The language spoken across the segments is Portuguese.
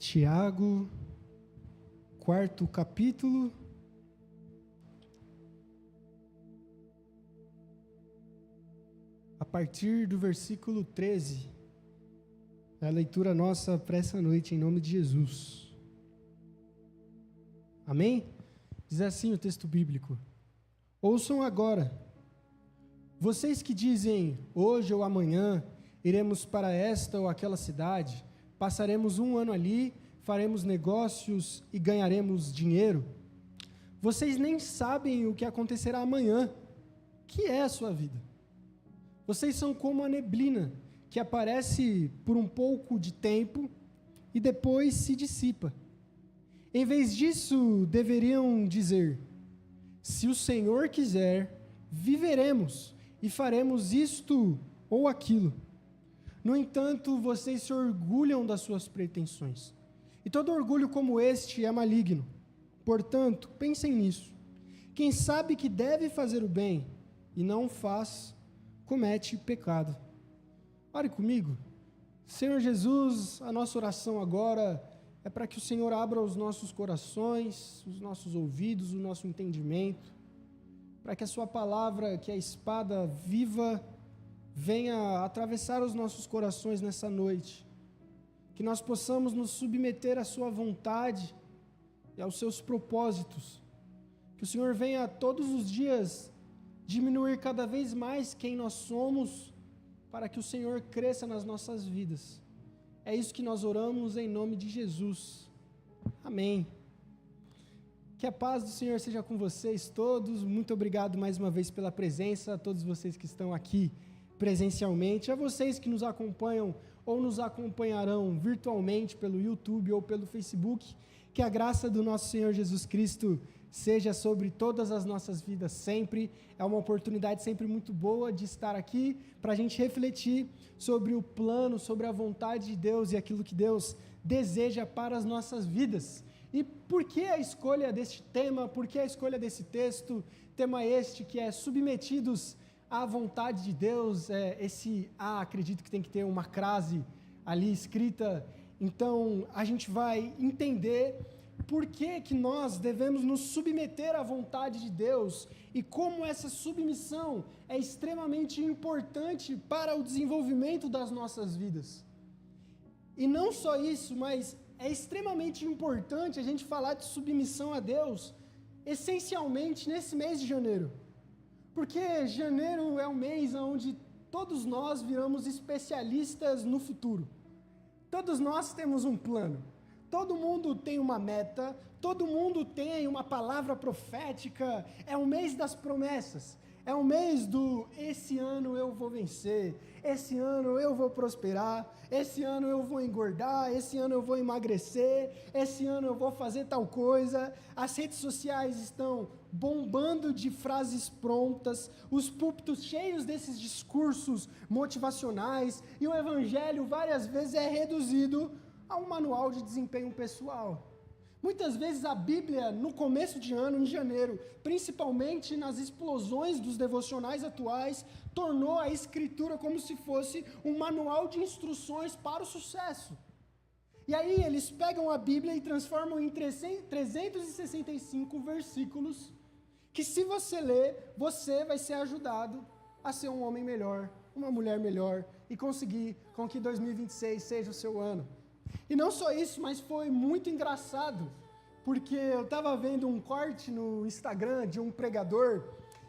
Tiago, 4º capítulo, a partir do versículo 13, é a leitura nossa para essa noite, em nome de Jesus. Amém? Diz assim o texto bíblico: ouçam agora, vocês que dizem, hoje ou amanhã, iremos para esta ou aquela cidade, passaremos um ano ali, faremos negócios e ganharemos dinheiro. Vocês nem sabem o que acontecerá amanhã. Que é a sua vida? Vocês são como a neblina, que aparece por um pouco de tempo e depois se dissipa. Em vez disso, deveriam dizer: se o Senhor quiser, viveremos e faremos isto ou aquilo. No entanto, vocês se orgulham das suas pretensões. E todo orgulho como este é maligno. Portanto, pensem nisso. Quem sabe que deve fazer o bem e não faz, comete pecado. Ore comigo. Senhor Jesus, a nossa oração agora é para que o Senhor abra os nossos corações, os nossos ouvidos, o nosso entendimento, para que a sua palavra, que é a espada viva, venha atravessar os nossos corações nessa noite, que nós possamos nos submeter à sua vontade e aos seus propósitos, que o Senhor venha todos os dias diminuir cada vez mais quem nós somos, para que o Senhor cresça nas nossas vidas. É isso que nós oramos em nome de Jesus. Amém. Que a paz do Senhor seja com vocês todos. Muito obrigado mais uma vez pela presença, a todos vocês que estão aqui presencialmente, a vocês que nos acompanham ou nos acompanharão virtualmente pelo YouTube ou pelo Facebook. Que a graça do nosso Senhor Jesus Cristo seja sobre todas as nossas vidas sempre. É uma oportunidade sempre muito boa de estar aqui para a gente refletir sobre o plano, sobre a vontade de Deus e aquilo que Deus deseja para as nossas vidas. E por que a escolha deste tema? Por que a escolha desse texto? Tema este que é submetidos à vontade de Deus. Acredito que tem que ter uma crase ali escrita. Então, a gente vai entender por que nós devemos nos submeter à vontade de Deus e como essa submissão é extremamente importante para o desenvolvimento das nossas vidas. E não só isso, mas é extremamente importante a gente falar de submissão a Deus, essencialmente nesse mês de janeiro. Porque janeiro é um mês onde todos nós viramos especialistas no futuro. Todos nós temos um plano. Todo mundo tem uma meta, todo mundo tem uma palavra profética. É o mês das promessas, é o mês do esse ano eu vou vencer, esse ano eu vou prosperar, esse ano eu vou engordar, esse ano eu vou emagrecer, esse ano eu vou fazer tal coisa. As redes sociais estão bombando de frases prontas, os púlpitos cheios desses discursos motivacionais, e o evangelho várias vezes é reduzido a um manual de desempenho pessoal. Muitas vezes a Bíblia, no começo de ano, em janeiro, principalmente nas explosões dos devocionais atuais, tornou a Escritura como se fosse um manual de instruções para o sucesso. E aí eles pegam a Bíblia e transformam em 365 versículos, que se você ler, você vai ser ajudado a ser um homem melhor, uma mulher melhor, e conseguir com que 2026 seja o seu ano. E não só isso, mas foi muito engraçado, porque eu estava vendo um corte no Instagram de um pregador,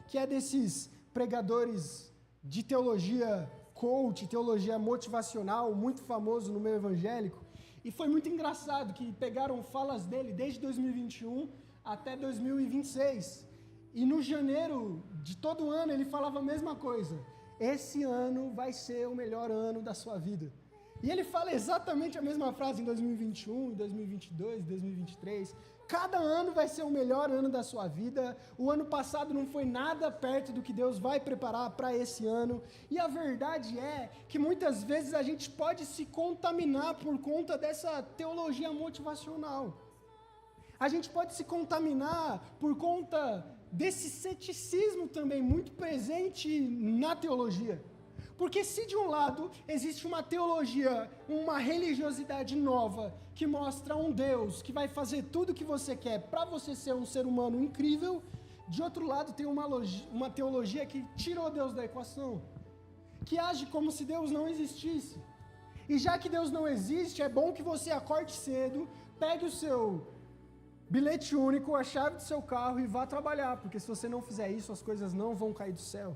que é desses pregadores de teologia coach, teologia motivacional, muito famoso no meio evangélico, e foi muito engraçado que pegaram falas dele desde 2021 até 2026, e no janeiro de todo ano ele falava a mesma coisa: esse ano vai ser o melhor ano da sua vida. E ele fala exatamente a mesma frase em 2021, 2022, 2023. Cada ano vai ser o melhor ano da sua vida. O ano passado não foi nada perto do que Deus vai preparar para esse ano. E a verdade é que muitas vezes a gente pode se contaminar por conta dessa teologia motivacional. A gente pode se contaminar por conta desse ceticismo também muito presente na teologia. Porque se de um lado existe uma teologia, uma religiosidade nova, que mostra um Deus que vai fazer tudo o que você quer para você ser um ser humano incrível, de outro lado tem uma teologia que tirou Deus da equação, que age como se Deus não existisse. E já que Deus não existe, é bom que você acorde cedo, pegue o seu bilhete único, a chave do seu carro e vá trabalhar, porque se você não fizer isso, as coisas não vão cair do céu.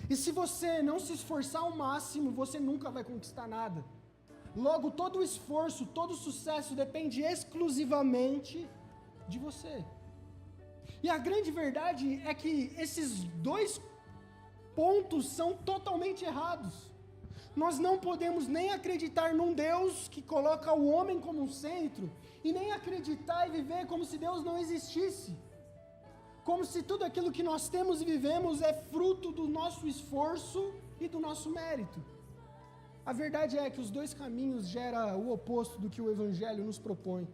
E se você não se esforçar ao máximo, você nunca vai conquistar nada. Logo, todo o esforço, todo o sucesso depende exclusivamente de você. E a grande verdade é que esses dois pontos são totalmente errados. Nós não podemos nem acreditar num Deus que coloca o homem como um centro, e nem acreditar e viver como se Deus não existisse. Como se tudo aquilo que nós temos e vivemos é fruto do nosso esforço e do nosso mérito. A verdade é que os dois caminhos geram o oposto do que o Evangelho nos propõe.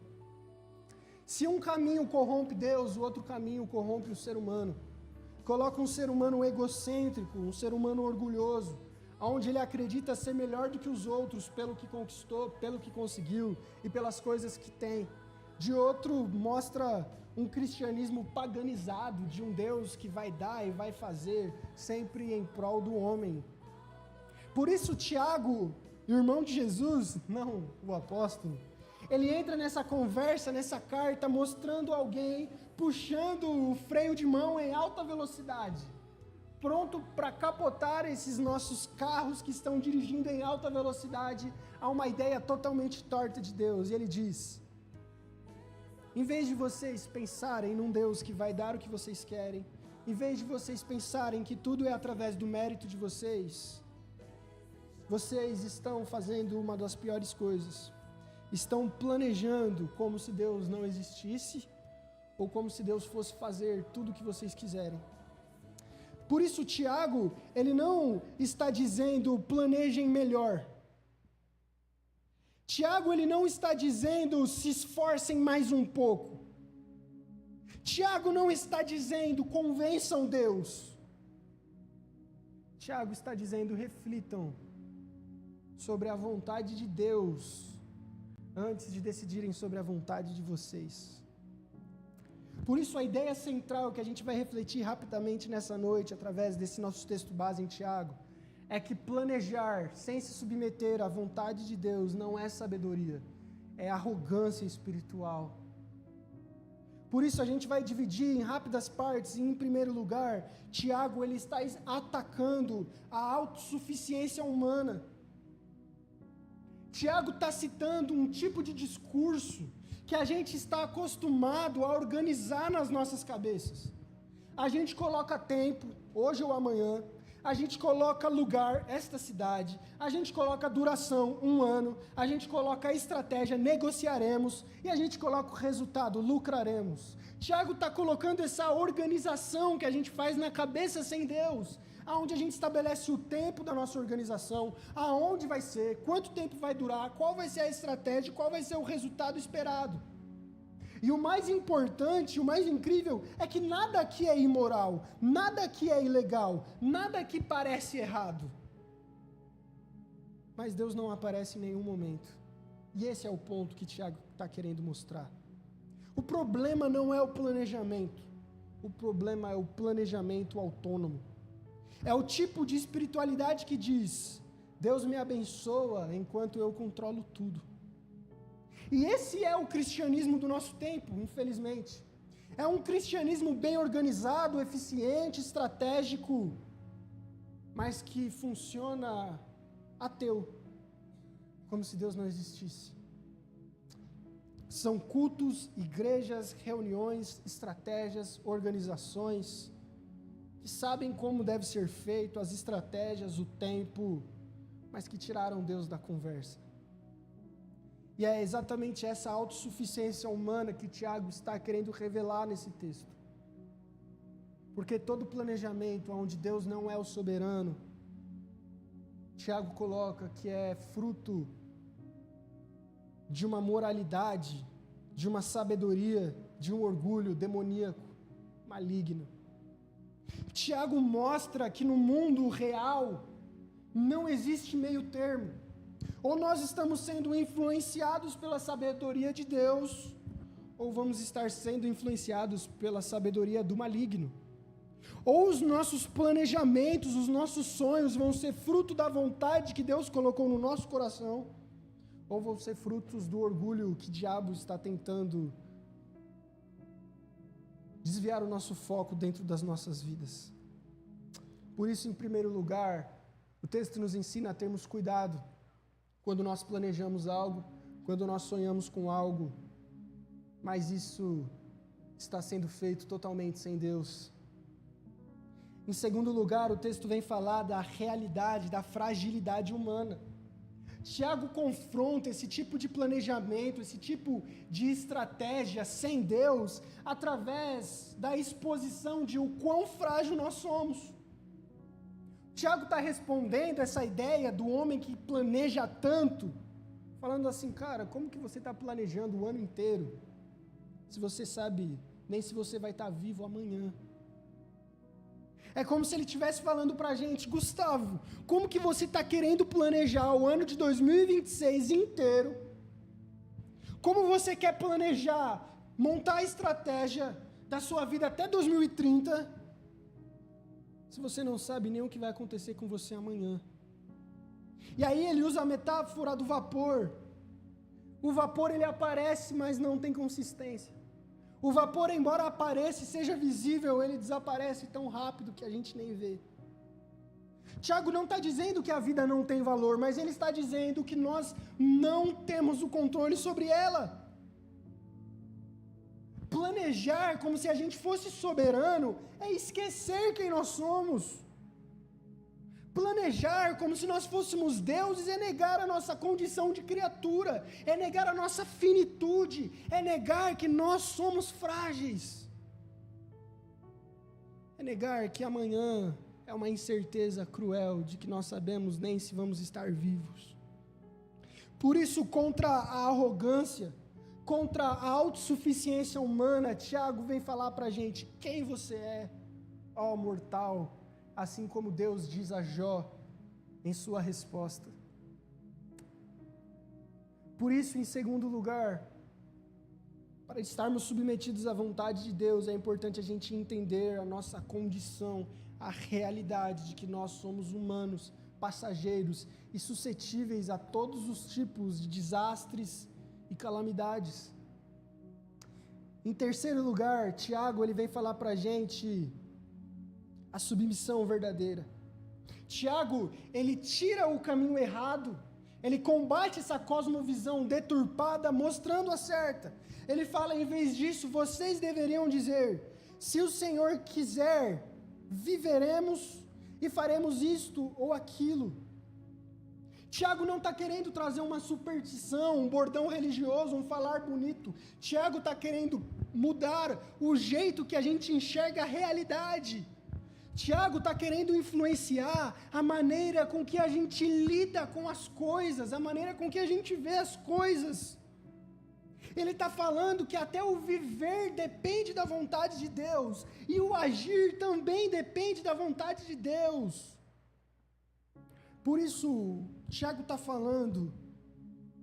Se um caminho corrompe Deus, o outro caminho corrompe o ser humano. Coloca um ser humano egocêntrico, um ser humano orgulhoso, onde ele acredita ser melhor do que os outros pelo que conquistou, pelo que conseguiu e pelas coisas que tem. De outro, mostra um cristianismo paganizado, de um Deus que vai dar e vai fazer sempre em prol do homem. Por isso, Tiago, irmão de Jesus, não o apóstolo, ele entra nessa conversa, nessa carta, mostrando alguém puxando o freio de mão em alta velocidade, pronto para capotar esses nossos carros que estão dirigindo em alta velocidade a uma ideia totalmente torta de Deus. E ele diz: em vez de vocês pensarem num Deus que vai dar o que vocês querem, em vez de vocês pensarem que tudo é através do mérito de vocês, vocês estão fazendo uma das piores coisas. Estão planejando como se Deus não existisse, ou como se Deus fosse fazer tudo o que vocês quiserem. Por isso, Tiago, ele não está dizendo planejem melhor. Tiago, ele não está dizendo se esforcem mais um pouco. Tiago não está dizendo convençam Deus. Tiago está dizendo reflitam sobre a vontade de Deus antes de decidirem sobre a vontade de vocês. Por isso a ideia central que a gente vai refletir rapidamente nessa noite, através desse nosso texto base em Tiago, é que planejar sem se submeter à vontade de Deus não é sabedoria, é arrogância espiritual. Por isso a gente vai dividir em rápidas partes, e em primeiro lugar, Tiago ele está atacando a autossuficiência humana. Tiago está citando um tipo de discurso que a gente está acostumado a organizar nas nossas cabeças. A gente coloca tempo, hoje ou amanhã, a gente coloca lugar, esta cidade, a gente coloca duração, 1 ano, a gente coloca estratégia, negociaremos, e a gente coloca o resultado, lucraremos. Tiago está colocando essa organização que a gente faz na cabeça sem Deus, aonde a gente estabelece o tempo da nossa organização, aonde vai ser, quanto tempo vai durar, qual vai ser a estratégia, qual vai ser o resultado esperado. E o mais importante, o mais incrível, é que nada aqui é imoral, nada aqui é ilegal, nada aqui parece errado. Mas Deus não aparece em nenhum momento. E esse é o ponto que Tiago está querendo mostrar. O problema não é o planejamento, o problema é o planejamento autônomo. É o tipo de espiritualidade que diz: Deus me abençoa enquanto eu controlo tudo. E esse é o cristianismo do nosso tempo, infelizmente. É um cristianismo bem organizado, eficiente, estratégico, mas que funciona ateu, como se Deus não existisse. São cultos, igrejas, reuniões, estratégias, organizações, que sabem como deve ser feito, as estratégias, o tempo, mas que tiraram Deus da conversa. E é exatamente essa autossuficiência humana que Tiago está querendo revelar nesse texto. Porque todo planejamento onde Deus não é o soberano, Tiago coloca que é fruto de uma moralidade, de uma sabedoria, de um orgulho demoníaco, maligno. Tiago mostra que no mundo real Não existe meio termo. Ou nós estamos sendo influenciados pela sabedoria de Deus, ou vamos estar sendo influenciados pela sabedoria do maligno. Ou os nossos planejamentos, os nossos sonhos vão ser fruto da vontade que Deus colocou no nosso coração, ou vão ser frutos do orgulho que o diabo está tentando desviar o nosso foco dentro das nossas vidas. Por isso, em primeiro lugar, o texto nos ensina a termos cuidado quando nós planejamos algo, quando nós sonhamos com algo, mas isso está sendo feito totalmente sem Deus. Em segundo lugar, o texto vem falar da realidade, da fragilidade humana. Tiago confronta esse tipo de planejamento, esse tipo de estratégia sem Deus, através da exposição de o quão frágil nós somos. Tiago está respondendo essa ideia do homem que planeja tanto, falando assim, cara, como que você está planejando o ano inteiro, se você sabe nem se você vai estar vivo amanhã? É como se ele estivesse falando para a gente, Gustavo, como que você está querendo planejar o ano de 2026 inteiro? Como você quer planejar, montar a estratégia da sua vida até 2030, se você não sabe nem o que vai acontecer com você amanhã? E aí ele usa a metáfora do vapor. O vapor ele aparece, mas não tem consistência. O vapor, embora apareça e seja visível, ele desaparece tão rápido que a gente nem vê. Tiago não está dizendo que a vida não tem valor, mas ele está dizendo que nós não temos o controle sobre ela. Planejar como se a gente fosse soberano é esquecer quem nós somos. Planejar como se nós fôssemos deuses é negar a nossa condição de criatura, é negar a nossa finitude, é negar que nós somos frágeis. É negar que amanhã é uma incerteza cruel de que nós sabemos nem se vamos estar vivos. Por isso, contra a arrogância, contra a autossuficiência humana, Tiago vem falar para a gente, quem você é, ó mortal, assim como Deus diz a Jó em sua resposta. Por isso, em segundo lugar, para estarmos submetidos à vontade de Deus, é importante a gente entender a nossa condição, a realidade de que nós somos humanos, passageiros e suscetíveis a todos os tipos de desastres e calamidades. Em terceiro lugar, Tiago ele vem falar para a gente a submissão verdadeira. Tiago, ele tira o caminho errado, ele combate essa cosmovisão deturpada, mostrando a certa. Ele fala, em vez disso, vocês deveriam dizer, se o Senhor quiser, viveremos e faremos isto ou aquilo. Tiago não está querendo trazer uma superstição, um bordão religioso, um falar bonito. Tiago está querendo mudar o jeito que a gente enxerga a realidade. Tiago está querendo influenciar a maneira com que a gente lida com as coisas, a maneira com que a gente vê as coisas. Ele está falando que até o viver depende da vontade de Deus, e o agir também depende da vontade de Deus. Por isso, Tiago está falando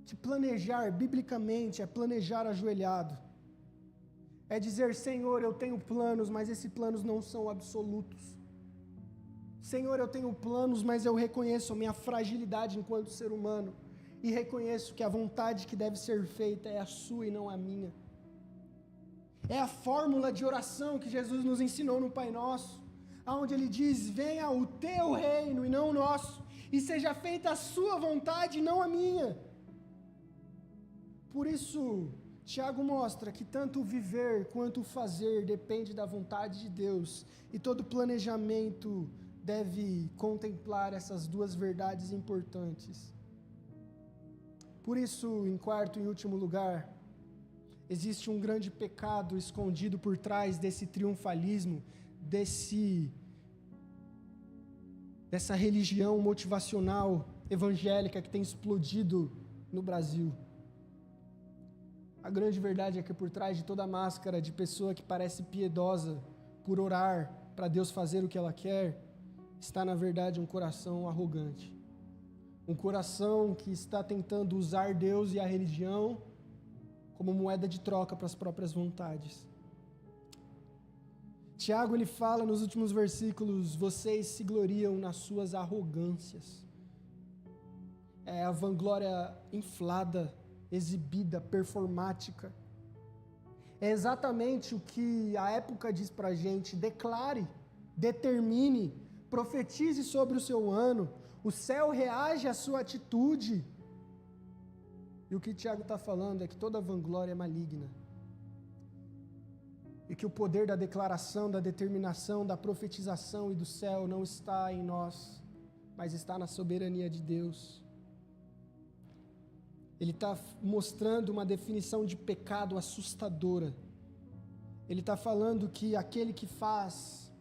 que planejar biblicamente é planejar ajoelhado. É dizer, Senhor, eu tenho planos, mas esses planos não são absolutos. Senhor, eu tenho planos, mas eu reconheço a minha fragilidade enquanto ser humano e reconheço que a vontade que deve ser feita é a sua e não a minha. É a fórmula de oração que Jesus nos ensinou no Pai Nosso, onde Ele diz, venha o teu reino e não o nosso, e seja feita a sua vontade e não a minha. Por isso, Tiago mostra que tanto o viver quanto o fazer depende da vontade de Deus, e todo planejamento deve contemplar essas duas verdades importantes. Por isso, em quarto e último lugar, existe um grande pecado escondido por trás desse triunfalismo, dessa religião motivacional evangélica que tem explodido no Brasil. A grande verdade é que por trás de toda máscara de pessoa que parece piedosa por orar para Deus fazer o que ela quer, está na verdade um coração arrogante. Um coração que está tentando usar Deus e a religião como moeda de troca para as próprias vontades. Tiago, ele fala nos últimos versículos: vocês se gloriam nas suas arrogâncias. É a vanglória inflada, exibida, performática. É exatamente o que a época diz para a gente: declare, determine, profetize sobre o seu ano, o céu reage à sua atitude. E o que Tiago está falando é que toda vanglória é maligna. E que o poder da declaração, da determinação, da profetização e do céu não está em nós, mas está na soberania de Deus. Ele está mostrando uma definição de pecado assustadora. Ele está falando que aquele que faz,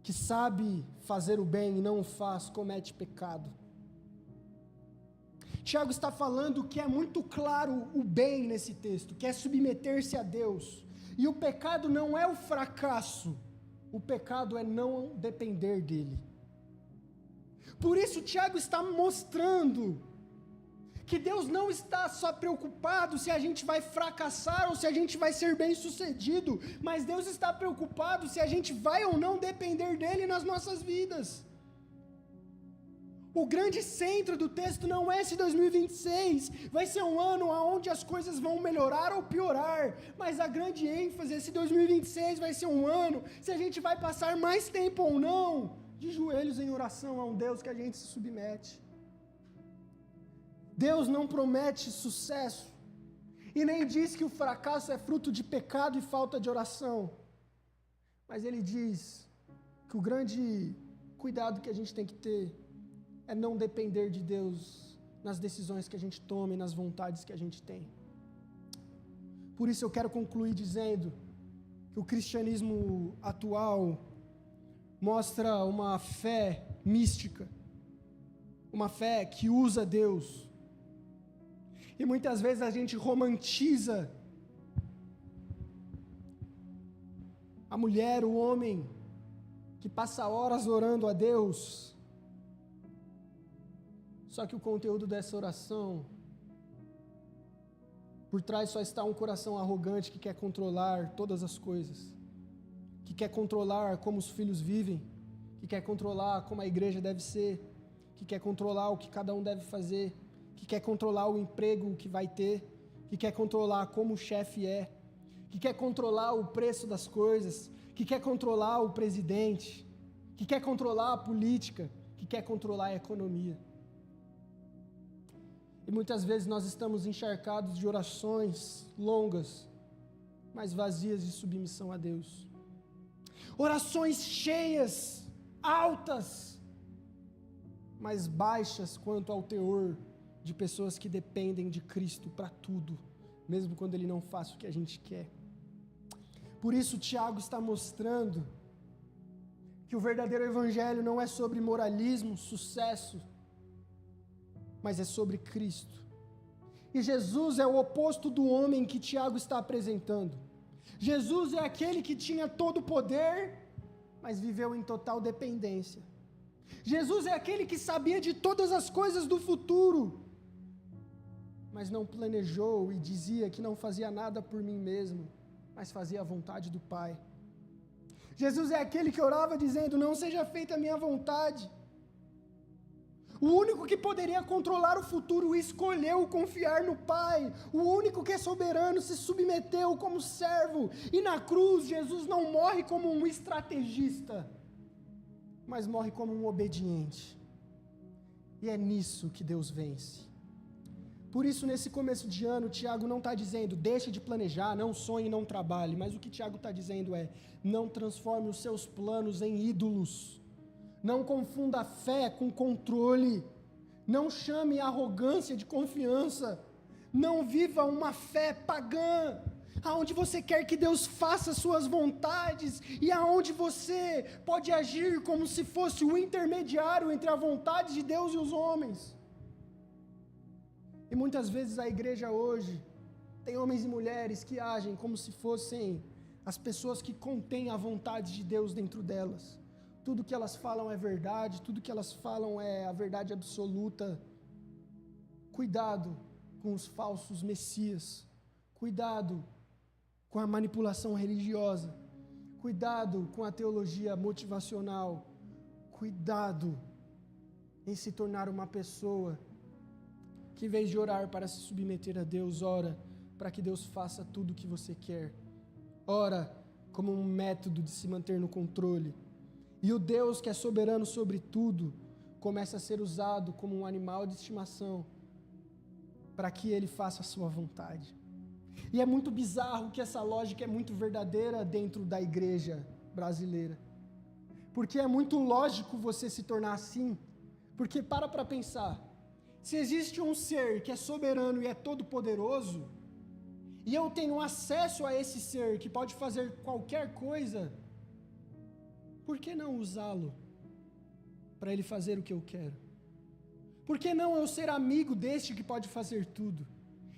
que sabe fazer o bem e não o faz, comete pecado. Tiago está falando que é muito claro o bem nesse texto, que é submeter-se a Deus. E o pecado não é o fracasso, o pecado é não depender dele. Por isso Tiago está mostrando que Deus não está só preocupado se a gente vai fracassar ou se a gente vai ser bem sucedido, mas Deus está preocupado se a gente vai ou não depender dele nas nossas vidas. O grande centro do texto não é se 2026 vai ser um ano onde as coisas vão melhorar ou piorar, mas a grande ênfase é se 2026 vai ser um ano, se a gente vai passar mais tempo ou não, de joelhos em oração a um Deus que a gente se submete. Deus não promete sucesso, e nem diz que o fracasso é fruto de pecado e falta de oração, mas Ele diz que o grande cuidado que a gente tem que ter é não depender de Deus nas decisões que a gente toma e nas vontades que a gente tem. Por isso eu quero concluir dizendo que o cristianismo atual mostra uma fé mística, uma fé que usa Deus. E muitas vezes a gente romantiza a mulher, o homem, que passa horas orando a Deus. Só que o conteúdo dessa oração, por trás só está um coração arrogante que quer controlar todas as coisas, que quer controlar como os filhos vivem, que quer controlar como a igreja deve ser, que quer controlar o que cada um deve fazer, que quer controlar o emprego que vai ter, que quer controlar como o chefe é, que quer controlar o preço das coisas, que quer controlar o presidente, que quer controlar a política, que quer controlar a economia. E muitas vezes nós estamos encharcados de orações longas, mas vazias de submissão a Deus. Orações cheias, altas, mas baixas quanto ao teor de pessoas que dependem de Cristo para tudo, mesmo quando Ele não faz o que a gente quer. Por isso Tiago está mostrando que o verdadeiro evangelho não é sobre moralismo, sucesso, mas é sobre Cristo. E Jesus é o oposto do homem que Tiago está apresentando. Jesus é aquele que tinha todo o poder, mas viveu em total dependência. Jesus é aquele que sabia de todas as coisas do futuro, mas não planejou e dizia que não fazia nada por mim mesmo, mas fazia a vontade do Pai. Jesus é aquele que orava dizendo: não seja feita a minha vontade. O único que poderia controlar o futuro escolheu confiar no Pai. O único que é soberano se submeteu como servo. E na cruz, Jesus não morre como um estrategista, mas morre como um obediente. E é nisso que Deus vence. Por isso, nesse começo de ano, Tiago não está dizendo: deixe de planejar, não sonhe, não trabalhe. Mas o que Tiago está dizendo é: não transforme os seus planos em ídolos. Não confunda a fé com controle. Não chame a arrogância de confiança. Não viva uma fé pagã, aonde você quer que Deus faça suas vontades e aonde você pode agir como se fosse o intermediário entre a vontade de Deus e os homens. E muitas vezes a igreja hoje tem homens e mulheres que agem como se fossem as pessoas que contêm a vontade de Deus dentro delas. tudo que elas falam é verdade, tudo que elas falam é a verdade absoluta. Cuidado com os falsos messias, cuidado com a manipulação religiosa, cuidado com a teologia motivacional, cuidado em se tornar uma pessoa que, em vez de orar para se submeter a Deus, ora para que Deus faça tudo o que você quer, ora como um método de se manter no controle. E o Deus que é soberano sobre tudo começa a ser usado como um animal de estimação para que ele faça a sua vontade. E é muito bizarro que essa lógica é muito verdadeira dentro da igreja brasileira. Porque é muito lógico você se tornar assim. Porque para pensar, se existe um ser que é soberano e é todo poderoso, e eu tenho acesso a esse ser que pode fazer qualquer coisa, por que não usá-lo para ele fazer o que eu quero? Por que não eu ser amigo deste que pode fazer tudo?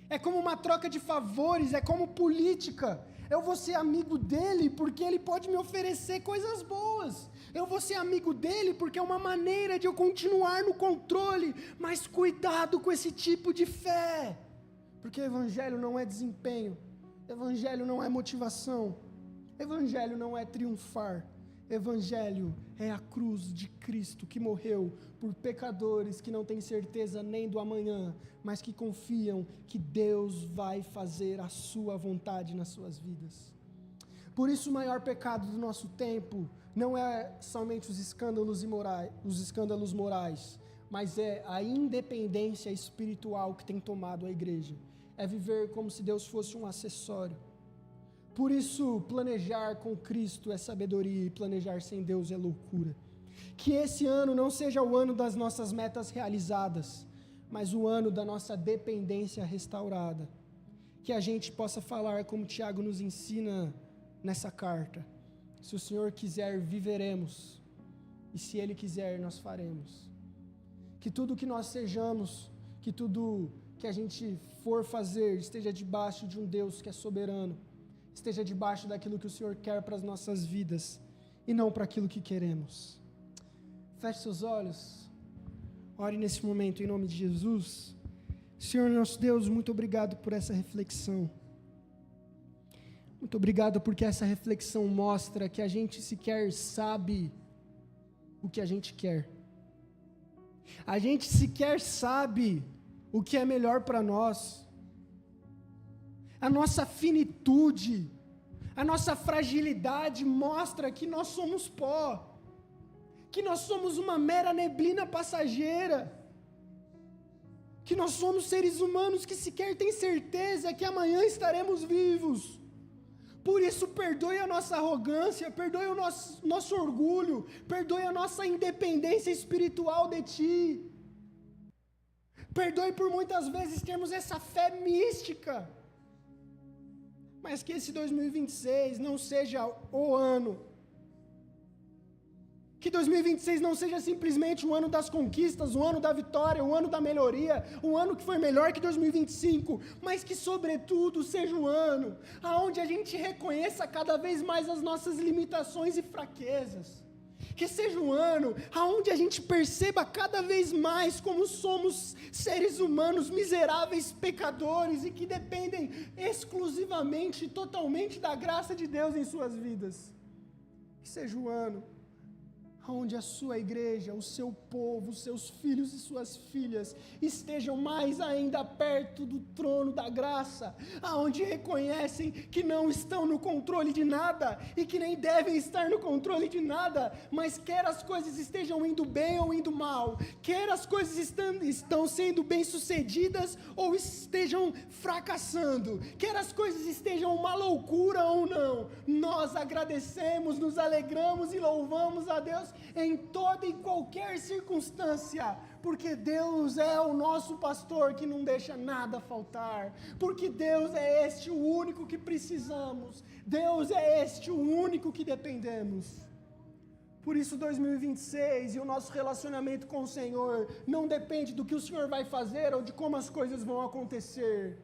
É como uma troca de favores, é como política. Eu vou ser amigo dele porque ele pode me oferecer coisas boas. Eu vou ser amigo dele porque é uma maneira de eu continuar no controle. Mas cuidado com esse tipo de fé. Porque evangelho não é desempenho. Evangelho não é motivação. Evangelho não é triunfar. Evangelho é a cruz de Cristo que morreu por pecadores que não têm certeza nem do amanhã, mas que confiam que Deus vai fazer a sua vontade nas suas vidas. Por isso o maior pecado do nosso tempo não é somente os escândalos morais, mas é a independência espiritual que tem tomado a igreja. É viver como se Deus fosse um acessório. Por isso, planejar com Cristo é sabedoria e planejar sem Deus é loucura. Que esse ano não seja o ano das nossas metas realizadas, mas o ano da nossa dependência restaurada. Que a gente possa falar como Tiago nos ensina nessa carta. Se o Senhor quiser, viveremos, e se Ele quiser, nós faremos. Que tudo que nós sejamos, que tudo que a gente for fazer, esteja debaixo de um Deus que é soberano, esteja debaixo daquilo que o Senhor quer para as nossas vidas, e não para aquilo que queremos. Feche seus olhos, ore nesse momento em nome de Jesus. Senhor nosso Deus, muito obrigado por essa reflexão. Muito obrigado porque essa reflexão mostra que a gente sequer sabe o que a gente quer. A gente sequer sabe o que é melhor para nós. A nossa finitude, a nossa fragilidade mostra que nós somos pó, que nós somos uma mera neblina passageira, que nós somos seres humanos que sequer têm certeza que amanhã estaremos vivos. Por isso, perdoe a nossa arrogância, perdoe o nosso orgulho, perdoe a nossa independência espiritual de Ti. Perdoe por muitas vezes termos essa fé mística. Mas que esse 2026 não seja o ano. Que 2026 não seja simplesmente o ano das conquistas, o ano da vitória, o ano da melhoria, o ano que foi melhor que 2025, mas que sobretudo seja o ano onde a gente reconheça cada vez mais as nossas limitações e fraquezas. Que seja um ano onde a gente perceba cada vez mais como somos seres humanos miseráveis, pecadores e que dependem exclusivamente, totalmente da graça de Deus em suas vidas. Que seja um ano onde a sua igreja, o seu povo, os seus filhos e suas filhas estejam mais ainda perto do trono da graça, aonde reconhecem que não estão no controle de nada e que nem devem estar no controle de nada, mas quer as coisas estejam indo bem ou indo mal, quer as coisas estão sendo bem sucedidas ou estejam fracassando, quer as coisas estejam uma loucura ou não, nós agradecemos, nos alegramos e louvamos a Deus em toda e qualquer circunstância, porque Deus é o nosso pastor que não deixa nada faltar, porque Deus é este o único que precisamos, Deus é este o único que dependemos. Por isso 2026 e o nosso relacionamento com o Senhor não depende do que o Senhor vai fazer ou de como as coisas vão acontecer,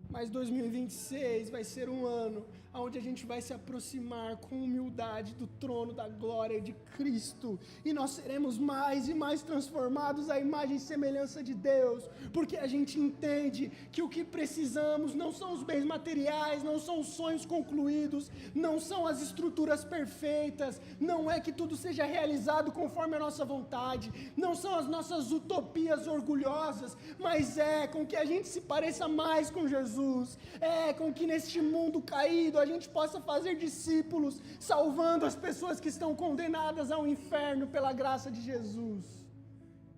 mas 2026 vai ser um ano onde a gente vai se aproximar com humildade do trono da glória de Cristo, e nós seremos mais e mais transformados à imagem e semelhança de Deus, porque a gente entende que o que precisamos não são os bens materiais, não são os sonhos concluídos, não são as estruturas perfeitas, não é que tudo seja realizado conforme a nossa vontade, não são as nossas utopias orgulhosas, mas é com que a gente se pareça mais com Jesus, é com que neste mundo caído a gente possa fazer discípulos, salvando as pessoas que estão condenadas ao inferno pela graça de Jesus.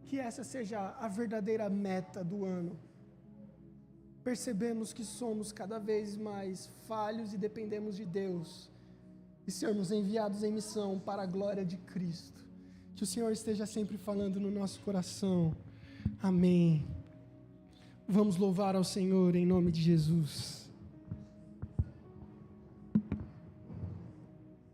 Que essa seja a verdadeira meta do ano. Percebemos que somos cada vez mais falhos e dependemos de Deus, e sermos enviados em missão para a glória de Cristo. Que o Senhor esteja sempre falando no nosso coração. Amém. Vamos louvar ao Senhor em nome de Jesus.